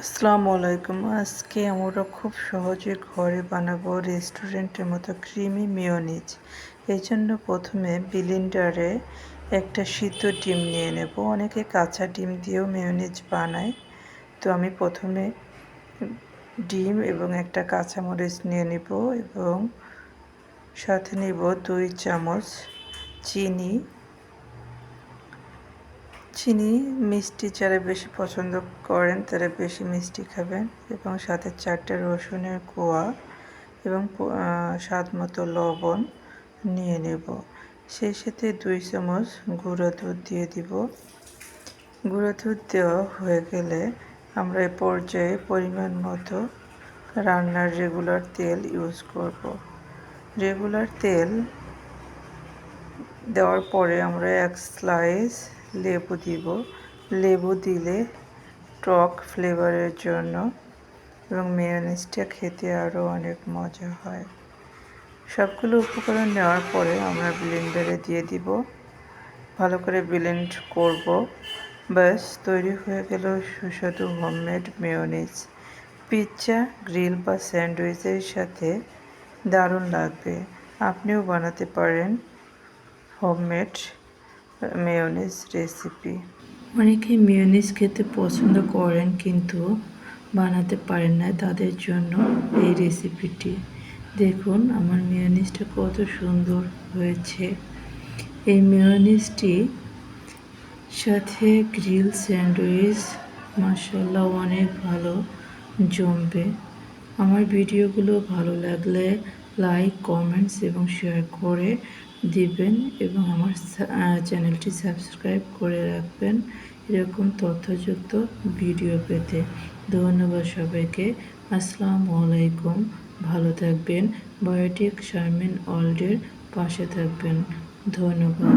আসসালামু আলাইকুম। আজকে আমরা খুব সহজে ঘরে বানাবো রেস্টুরেন্টের মতো ক্রিমি মেয়োনিজ। এই জন্য প্রথমে ব্লেন্ডারে একটা সিদ্ধ ডিম নিয়ে নেব। অনেকে কাঁচা ডিম দিয়েও মেয়োনিজ বানায়। তো আমি প্রথমে ডিম এবং একটা কাঁচামরিচ নিয়ে নেব এবং সাথে নেব 2 চামচ চিনি। মিষ্টি যারা বেশি পছন্দ করেন তারা বেশি মিষ্টি খাবেন এবং সাথে 4টে রসুনের কোয়া এবং স্বাদ মতো লবণ নিয়ে নেব। সেই সাথে 2 চামচ গুঁড়া দুধ দিয়ে দিব। গুঁড়া দুধ দেওয়া হয়ে গেলে আমরা এই পর্যায়ে পরিমাণ মতো রান্নার রেগুলার তেল ইউজ করব। রেগুলার তেল দেওয়ার পরে আমরা 1 স্লাইস লেবু দিব। লেবু দিলে টক ফ্লেভারের জন্য এবং মেয়োনিজটা খেতে আরও অনেক মজা হয়। সবগুলো উপকরণ নেওয়ার পরে আমরা ব্লেন্ডারে দিয়ে দিব। ভালো করে ব্লেন্ড করব। ব্যাস তৈরি হয়ে গেল সুস্বাদু হোমমেড মেয়োনিজ। পিৎজা, গ্রিল বা স্যান্ডউইচের সাথে দারুণ লাগবে। আপনিও বানাতে পারেন হোমমেড মেয়োনিজ রেসিপি। অনেকে মেয়োনিজ খেতে পছন্দ করেন কিন্তু বানাতে পারেন না, তাদের জন্য এই রেসিপিটি। দেখুন আমার মেয়োনিজটা কত সুন্দর হয়েছে। এই মেয়োনিজটি সাথে গ্রিল স্যান্ডউইচ মাশাআল্লাহ অনেক ভালো জমবে। আমার ভিডিওগুলো ভালো লাগলে লাইক, কমেন্টস এবং শেয়ার করে দিবেন এবং আমার চ্যানেলটি সাবস্ক্রাইব করে রাখবেন এরকম তথ্যযুক্ত ভিডিও পেতে। ধন্যবাদ সবাইকে। আসসালামু আলাইকুম। ভালো থাকবেন। বায়োটিক শারমিন ওয়ার্ল্ডের পাশে থাকবেন। ধন্যবাদ।